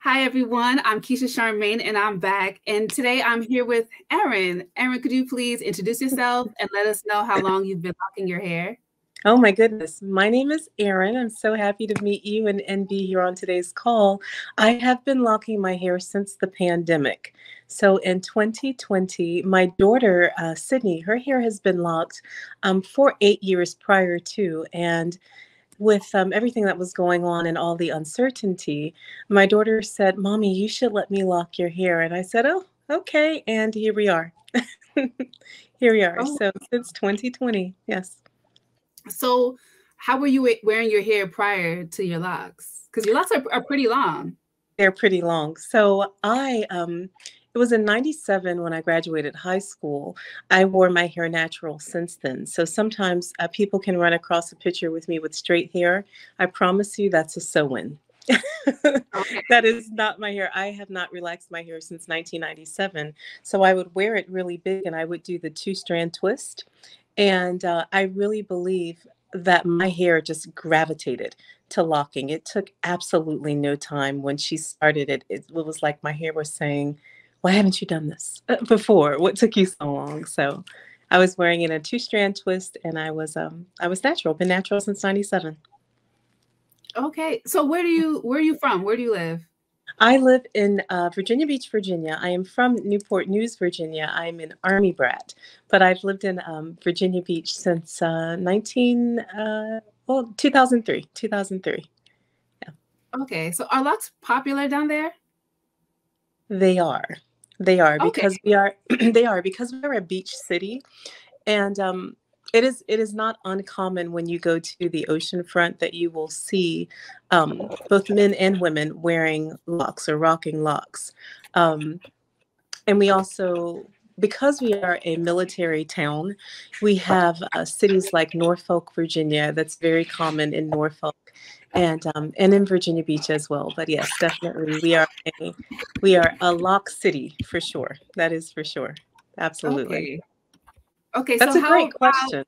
Hi, everyone. I'm Keisha Charmaine, and I'm back. And today I'm here with Erin. Erin, could you please introduce yourself and let us know how long you've been locking your hair? Oh my goodness. My name is Erin. I'm so happy to meet you and be here on today's call. I have been locking my hair since the pandemic. So in 2020, my daughter, Sydney, her hair has been locked for 8 years prior to. And with everything that was going on and all the uncertainty, my daughter said, Mommy, you should let me lock your hair. And I said, oh, okay. And here we are. Here we are. Oh, So since 2020, yes. so how were you wearing your hair prior to your locks? Because your locks are pretty long. They're pretty long. So it was in 97 when I graduated high school. I wore my hair natural since then. So sometimes people can run across a picture with me with straight hair. I promise you that's a sew-in. Okay. That is not my hair. I have not relaxed my hair since 1997. So I would wear it really big and I would do the two-strand twist. And I really believe that my hair just gravitated to locking. It took absolutely no time when she started it. It was like my hair was saying, why haven't you done this before? What took you so long? So I was wearing it in a two-strand twist and I was natural, been natural since 97. Okay. So where are you from? Where do you live? I live in Virginia Beach, Virginia. I am from Newport News, Virginia. I'm an Army brat, but I've lived in Virginia Beach since 2003, 2003. Yeah, Okay. So are locks popular down there? they are. They are Okay. because we are they are because we're a beach city. And it is not uncommon when you go to the ocean front that you will see both men and women wearing locks or rocking locks. Um, and we also, because we are a military town, we have cities like Norfolk, Virginia. That's very common in Norfolk, and in Virginia Beach as well. But yes, definitely, we are a lock city for sure. That is for sure. Absolutely. Okay. Okay. That's a great question.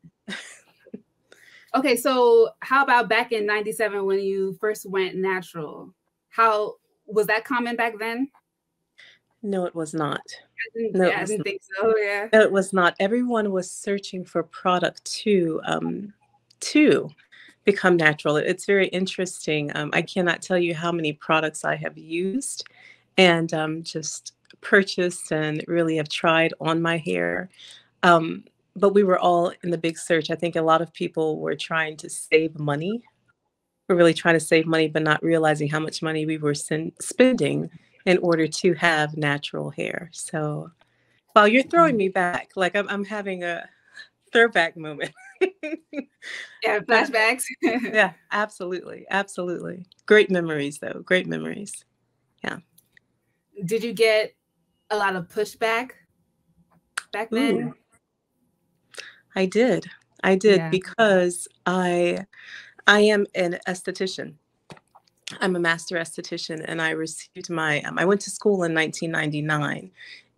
So how about back in 97 when you first went natural? How was that common back then? No, it was not. No, it I was didn't not. think so. Yeah. No, it was not. Everyone was searching for product to become natural. It's very interesting. I cannot tell you how many products I have used and just purchased and really have tried on my hair. Um, but we were all in the big search. I think a lot of people were trying to save money. We're really trying to save money, but not realizing how much money we were spending in order to have natural hair. So, wow, you're throwing me back. Like I'm having a throwback moment. Yeah, flashbacks. Yeah, absolutely. Absolutely. Great memories, though. Great memories. Yeah. Did you get a lot of pushback back then? Ooh, I did. I did Yeah. because I am an esthetician. I'm a master esthetician, and I received my. I went to school in 1999,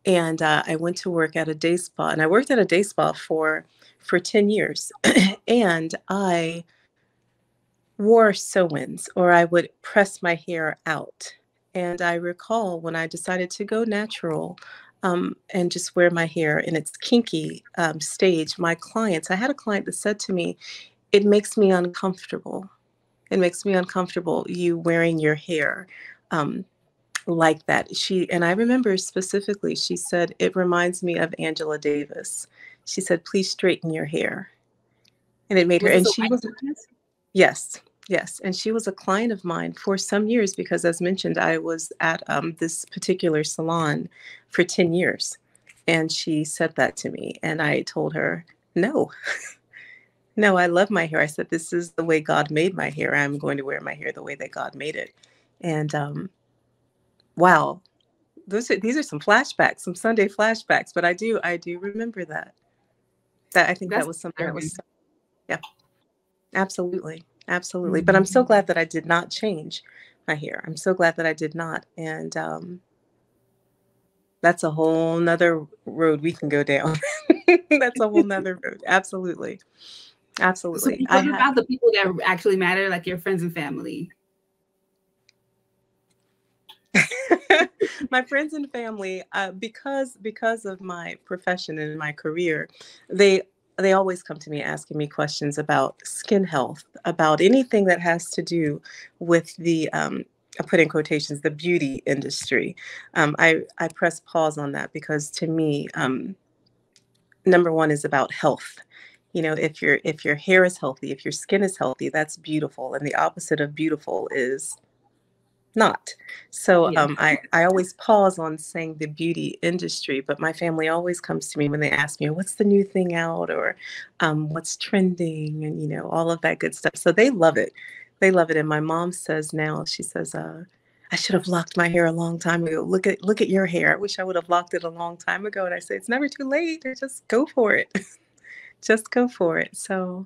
and I went to work at a day spa, and I worked at a day spa for 10 years, and I wore sew-ins, or I would press my hair out. And I recall when I decided to go natural and just wear my hair in its kinky stage, my clients, I had a client that said to me, it makes me uncomfortable. It makes me uncomfortable you wearing your hair um, like that. And I remember specifically, she said, it reminds me of Angela Davis. She said, please straighten your hair. And it made her, Was this and a she white was, business? yes, yes. And she was a client of mine for some years because, as mentioned, I was at this particular salon for 10 years. And she said that to me. And I told her, no, no, I love my hair. I said, this is the way God made my hair. I'm going to wear my hair the way that God made it. And wow, these are some flashbacks, some Sunday flashbacks. But I do remember that. I think that That's was something that disturbing. was, yeah, absolutely, absolutely. But I'm Mhm. so glad that I did not change my hair. I'm so glad that I did not. And that's a whole nother road we can go down. That's a whole nother road. Absolutely, So absolutely. I what had. about the people that actually matter, like your friends and family? my friends and family, because of my profession and my career, they they always come to me asking me questions about skin health, about anything that has to do with the I put in quotations, the beauty industry. I press pause on that because to me, number one is about health. You know, if your hair is healthy, if your skin is healthy, that's beautiful, and the opposite of beautiful is not. So Yeah. I always pause on saying the beauty industry, but my family always comes to me when they ask me, what's the new thing out, or what's trending, and, you know, all of that good stuff. So they love it. They love it. And my mom says now, she says, I should have locked my hair a long time ago. Look at your hair. I wish I would have locked it a long time ago. And I say, it's never too late. Just go for it. Just go for it. So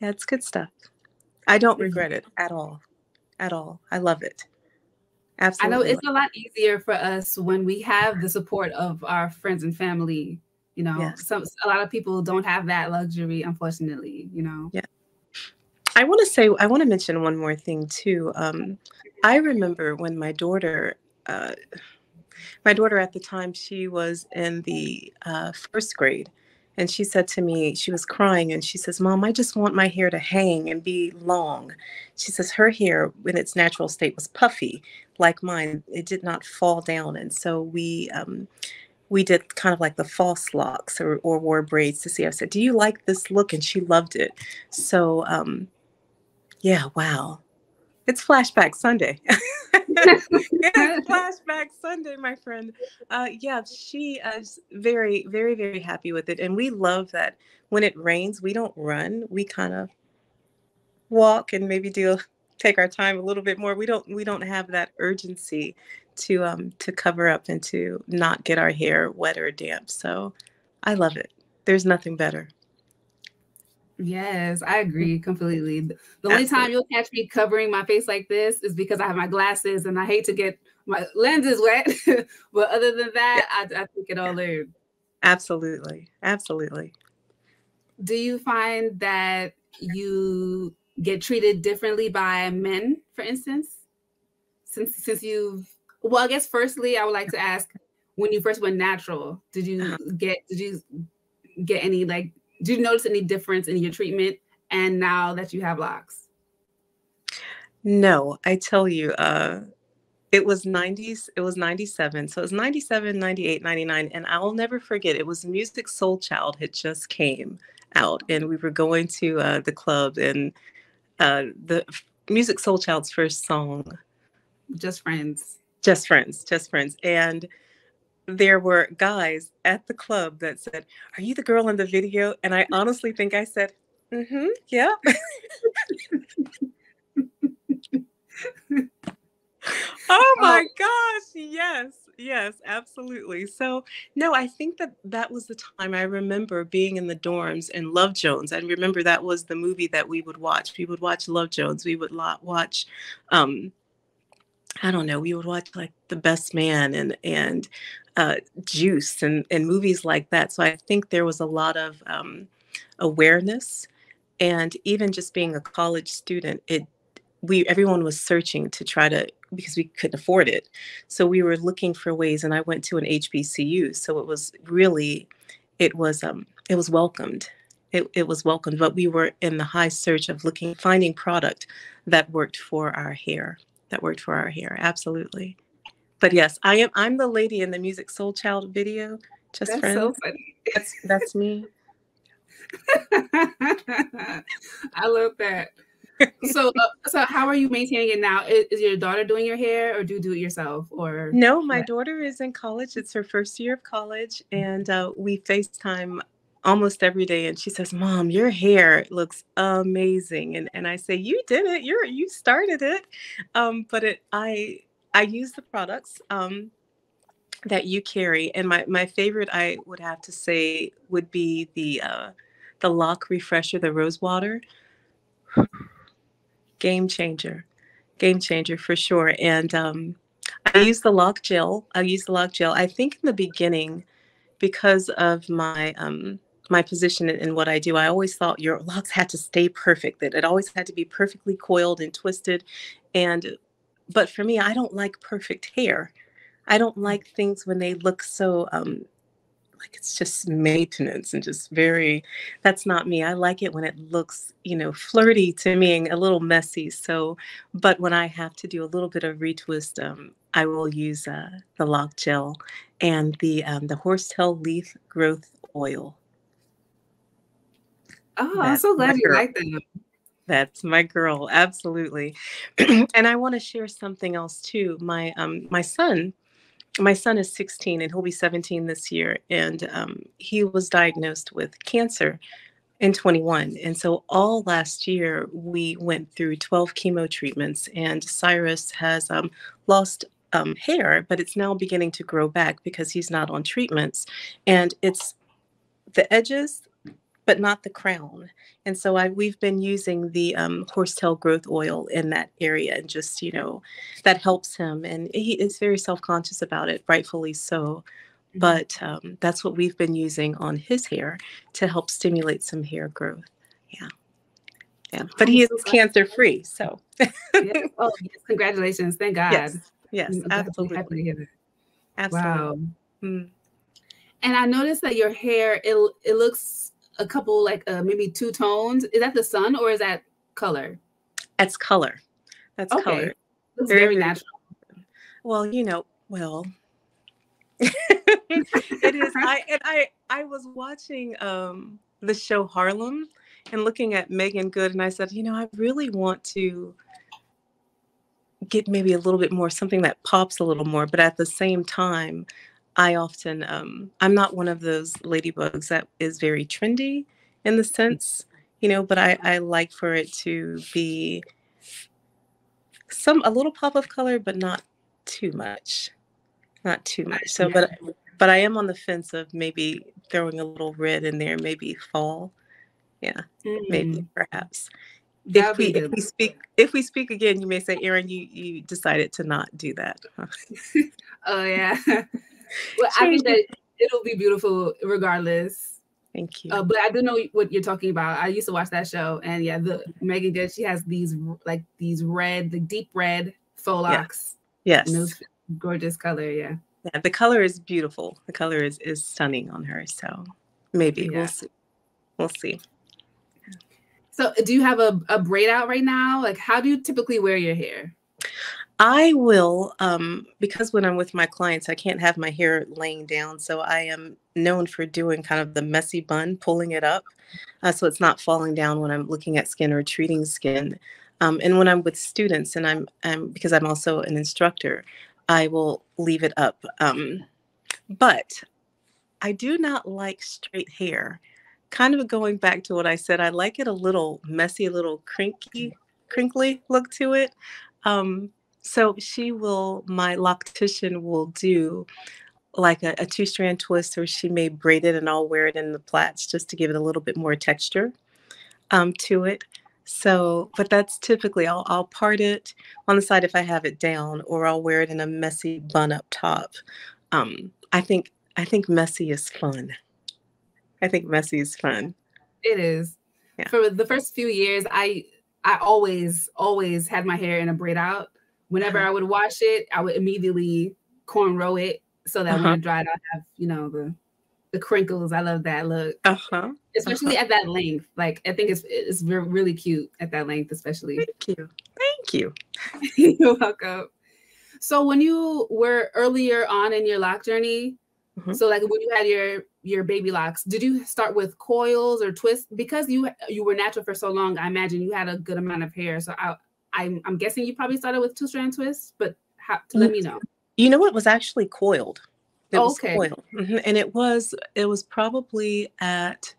yeah, it's good stuff. I don't regret it at all. At all. I love it. I know Absolutely love it's a lot easier for us when we have the support of our friends and family. You it. know, Yes. a lot of people don't have that luxury, unfortunately, you know. Yeah. I want to mention one more thing too. I remember when uh, my daughter at the time, she was in the first grade, and she said to me, she was crying, and she says, "Mom, I just want my hair to hang and be long." She says her hair, in its natural state, was puffy like mine. It did not fall down, and so we did kind of like the false locks or wore braids to see. I said, "Do you like this look?" And she loved it. So yeah, wow. It's Flashback Sunday. It's Flashback Sunday, my friend. Yeah, she is very, very, very happy with it. And we love that when it rains, we don't run. We kind of walk and maybe take our time a little bit more. We don't have that urgency to cover up and to not get our hair wet or damp. So I love it. There's nothing better. Yes, I agree completely. The only time Absolutely. you'll catch me covering my face like this is because I have my glasses and I hate to get my lenses wet. But other than Yeah, that, I take it all in. absolutely. Absolutely. Do you find that you get treated differently by men, for instance? Since you've well, I guess firstly I would like to ask, when you first went natural, Uh-huh. did you get any like did you notice any difference in your treatment and now that you have locks? No, I tell you, it was 90s, it was 97. So it was 97, 98, 99, and I'll never forget. It was Music Soul Child had just came out, and we were going to the club, and the Music Soul Child's first song, Just friends. Just Friends. And there were guys at the club that said, "Are you the girl in the video?" And I honestly think I said, "Mm-hmm, yeah." Oh Oh, my gosh, yes, yes, absolutely. So, no, I think that that was the time I remember being in the dorms and Love Jones. I remember that was the movie that we would watch. We would watch Love Jones. We would watch, um, I don't know, we would watch like The Best Man and uh, Juice and movies like that. So I think there was a lot of awareness, and even just being a college student, it we everyone was searching to try to, because we couldn't afford it, so we were looking for ways. And I went to an HBCU, so it was really, it was welcomed. It was welcomed, but we were in the high search of finding product that worked for our hair, absolutely. But yes, I'm the lady in the Music Soul Child video, Just that's so Friends. funny. That's me. I love that. So how are you maintaining it now? Is your daughter doing your hair, or do you do it yourself, or No, my what? daughter is in college. It's her first year of college, and we FaceTime almost every day. And she says, "Mom, your hair looks amazing." And I say, "You did it. You started it." But I use the products that you carry, and my favorite, I would have to say, would be the Lock Refresher, the rose water. Game changer, game changer for sure. And I use the lock gel. I use the lock gel. I think in the beginning, because of my position in what I do, I always thought your locks had to stay perfect. That it always had to be perfectly coiled and twisted. And but for me, I don't like perfect hair. I don't like things when they look so like it's just maintenance and just very, that's not me. I like it when it looks, flirty to me and a little messy. So, but when I have to do a little bit of retwist, I will use the lock gel and the horsetail leaf growth oil. Oh, I'm so glad you like them. That's my girl. Absolutely. And I want to share something else too. My son is 16 and he'll be 17 this year. And he was diagnosed with cancer in 21. And so all last year, we went through 12 chemo treatments. And Cyrus has lost hair, but it's now beginning to grow back because he's not on treatments. And it's the edges, but not the crown. And so we've been using the horsetail growth oil in that area, and just, that helps him. And he is very self-conscious about it, rightfully so. But that's what we've been using on his hair to help stimulate some hair growth. Yeah. Yeah. But he is cancer-free, so. Yes. Oh, yes. Congratulations. Thank God. Yes, absolutely. Happy to hear that. Absolutely. Wow. And I noticed that your hair, it looks a couple, like maybe two tones. Is that the sun or is that color? That's color. That's color. Looks very natural. Well, it is. I was watching the show Harlem and looking at Megan Good, and I said, I really want to get maybe a little bit more, something that pops a little more, but at the same time, I often, I'm not one of those ladybugs that is very trendy in the sense, but I like for it to be a little pop of color, but not too much. Not too much. So, but I am on the fence of maybe throwing a little red in there, maybe fall. Yeah, maybe, perhaps. If we speak again, you may say, Erin, you decided to not do that. Huh? Oh, yeah. Well, I think that it'll be beautiful regardless. Thank you. But I do know what you're talking about. I used to watch that show, and yeah, the Megan Good, she has these red, the deep red faux locks. Yes. And those gorgeous color, yeah. Yeah, the color is beautiful. The color is stunning on her. So maybe we'll see. We'll see. So do you have a braid out right now? Like, how do you typically wear your hair? I will, because when I'm with my clients, I can't have my hair laying down. So I am known for doing kind of the messy bun, pulling it up, so it's not falling down when I'm looking at skin or treating skin. And when I'm with students, and I'm because I'm also an instructor, I will leave it up. But I do not like straight hair. Kind of going back to what I said, I like it a little messy, a little crinkly look to it. So my loctician will do like a 2-strand twist, or she may braid it and I'll wear it in the plaits just to give it a little bit more texture to it. So, but that's typically, I'll part it on the side if I have it down, or I'll wear it in a messy bun up top. I think messy is fun. I think messy is fun. It is. Yeah. For the first few years, I always had my hair in a braid out. Whenever I would wash it, I would immediately cornrow it so that when it dried, I'd have, the crinkles. I love that look. Especially at that length. Like, I think it's really cute at that length, especially. Thank you. You're welcome. So when you were earlier on in your lock journey, so like when you had your baby locks, did you start with coils or twists? Because you were natural for so long, I imagine you had a good amount of hair. So I'm guessing you probably started with 2-strand twists, but let me know. You know, it was actually coiled. It was okay. Coiled. And it was probably at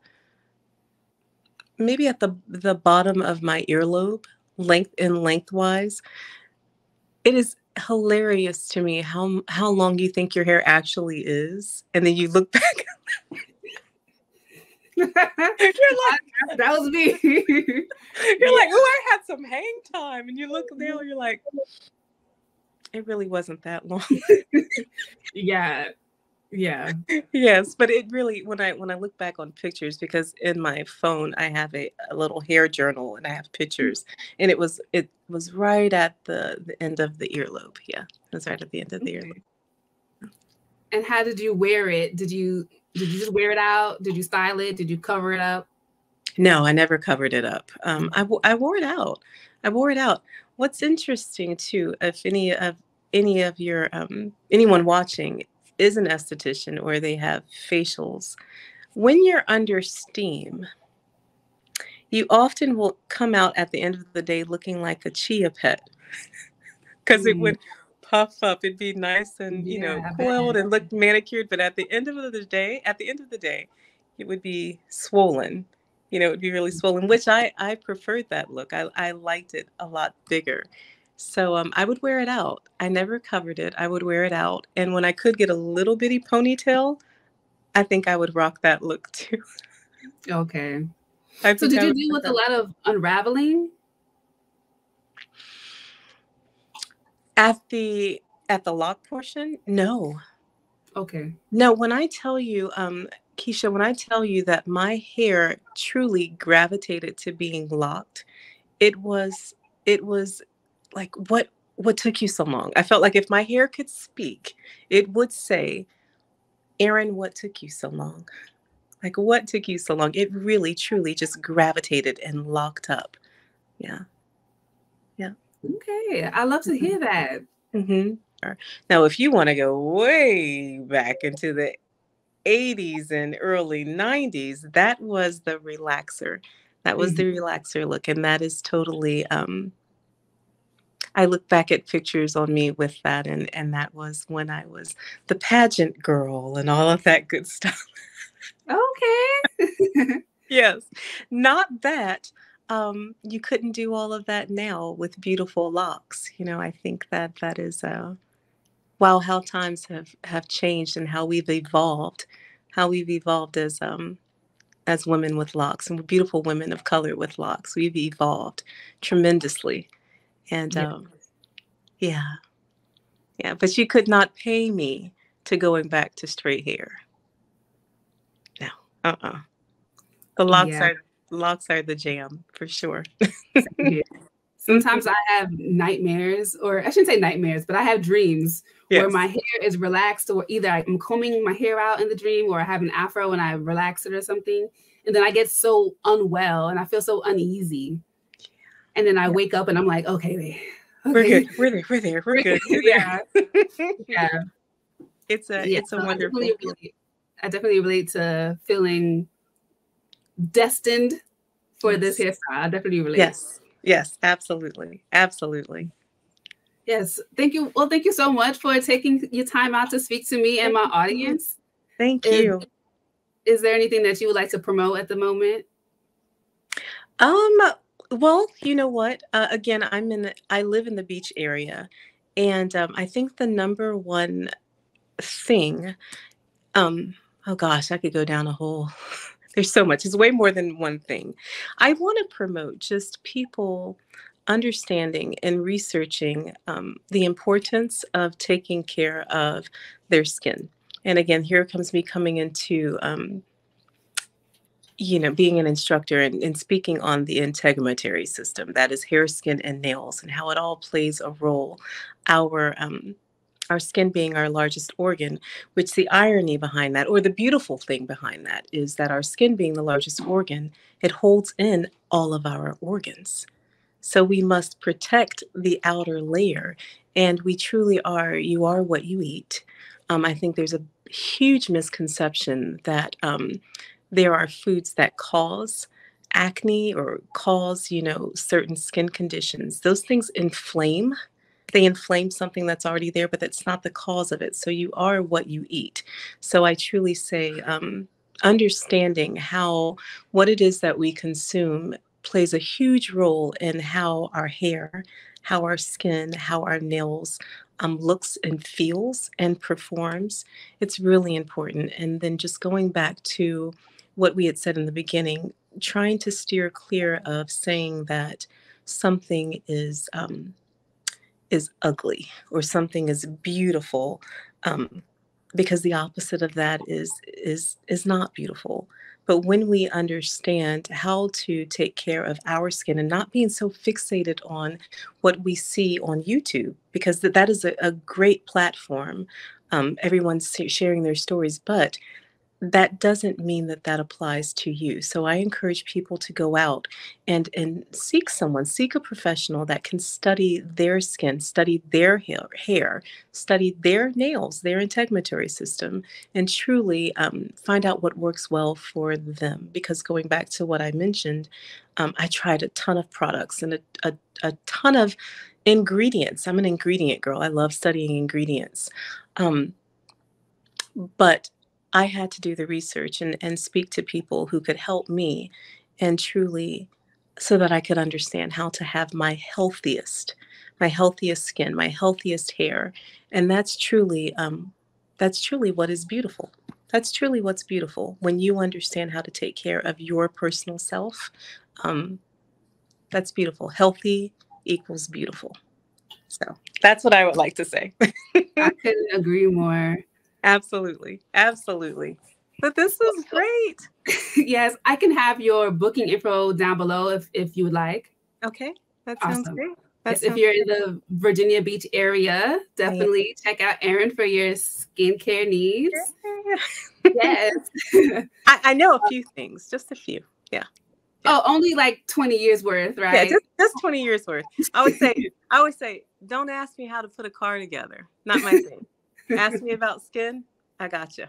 maybe at the bottom of my earlobe, lengthwise. It is hilarious to me how long you think your hair actually is, and then you look back. You're like, that was me. You're like, oh, I had some hang time, and you look down, you're like, it really wasn't that long. Yeah. Yes, but it really, when I look back on pictures, because in my phone I have a little hair journal and I have pictures, and it was right at the end of the earlobe. Yeah, it was right at the end of the earlobe. And how did you wear it? Did you just wear it out? Did you style it? Did you cover it up? No, I never covered it up. I wore it out. I wore it out. What's interesting too, if any of your anyone watching is an esthetician or they have facials, when you're under steam, you often will come out at the end of the day looking like a chia pet because it Mm, would puff up. It'd be nice and yeah, I coiled bet. and look manicured, but at the end of the day, it would be swollen. It would be really swollen, which I preferred that look. I liked it a lot bigger. So I would wear it out. I never covered it. I would wear it out, and when I could get a little bitty ponytail, I think I would rock that look too. Okay. I So think did I you would deal rock with a that. lot of unraveling? At the lock portion, no. Okay. No, when I tell you, Keisha, when I tell you that my hair truly gravitated to being locked, it was like, what took you so long? I felt like if my hair could speak, it would say, Erin, what took you so long? Like, what took you so long? It really, truly just gravitated and locked up. Yeah, yeah. Okay. I love to hear that. Mm-hmm. Now, if you want to go way back into the 80s and early 90s, that was the relaxer. That was the Mhm. relaxer look. And that is totally, I look back at pictures on me with that. And that was when I was the pageant girl and all of that good stuff. Okay. Yes. Not that you couldn't do all of that now with beautiful locks. I think that is, wow, how times have changed and how we've evolved as women with locks and beautiful women of color with locks. We've evolved tremendously. And Yeah. yeah, yeah. But you could not pay me to going back to straight hair. No. Uh-uh. The locks Yeah. are locks are the jam for sure. Same here. Mhm. Sometimes I have nightmares, or I shouldn't say nightmares, but I have dreams where my Yes. hair is relaxed, or either I'm combing my hair out in the dream, or I have an afro and I relax it or something. And then I get so unwell and I feel so uneasy. And then I Yeah. wake up and I'm like, okay, wait, We're good. okay. We're there. We're there. We're good. We're Yeah. there. Yeah. Yeah. It's a So wonderful feeling. I definitely relate to feeling destined for this Yes. hairstyle. I definitely relate. Yes. Yes. Absolutely. Absolutely. Yes. Thank you. Well, thank you so much for taking your time out to speak to me and Thank my you. audience. Thank Is, you. is there anything that you would like to promote at the moment? Um, well, you know what? Again, I live in the beach area, and I think the number one thing, um, oh gosh, I could go down a whole. There's so much. It's way more than one thing. I want to promote just people understanding and researching the importance of taking care of their skin. And again, here comes me coming into being an instructor and speaking on the integumentary system, that is hair, skin, and nails, and how it all plays a role. Our skin being our largest organ, which the irony behind that, or the beautiful thing behind that, is that our skin being the largest organ, it holds in all of our organs. So we must protect the outer layer, and we truly are. You are what you eat. I think there's a huge misconception that there are foods that cause acne or cause, certain skin conditions. Those things inflame. They inflame something that's already there, but that's not the cause of it. So you are what you eat. So I truly say, understanding what it is that we consume plays a huge role in how our hair, how our skin, how our nails looks and feels and performs. It's really important. And then just going back to what we had said in the beginning, trying to steer clear of saying that something is ugly or something is beautiful, um, because the opposite of that is not beautiful. But when we understand how to take care of our skin and not being so fixated on what we see on YouTube, because that is a great platform, Everyone's sharing their stories, but that doesn't mean that that applies to you. So I encourage people to go out and seek someone, seek a professional that can study their skin, study their hair, study their nails, their integumentary system, and truly find out what works well for them. Because going back to what I mentioned, I tried a ton of products and a ton of ingredients. I'm an ingredient girl. I love studying ingredients. But I had to do the research and speak to people who could help me and truly so that I could understand how to have my healthiest skin, my healthiest hair. And that's truly what is beautiful. That's truly what's beautiful when you understand how to take care of your personal self. Um, that's beautiful. Healthy equals beautiful. So that's what I would like to say. I couldn't agree more. Absolutely. Absolutely. But this was great. Yes, I can have your booking info down below if you would like. Okay. That sounds Awesome. great. Yes, if you're in the Virginia Beach area, definitely check out Erin for your skincare needs. Yes. I know a few things, just a few. Yeah. Oh, only like 20 years worth, right? Yeah, just 20 years worth. I always say, don't ask me how to put a car together. Not my thing. Ask me about skin. I got you.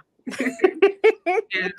Yes.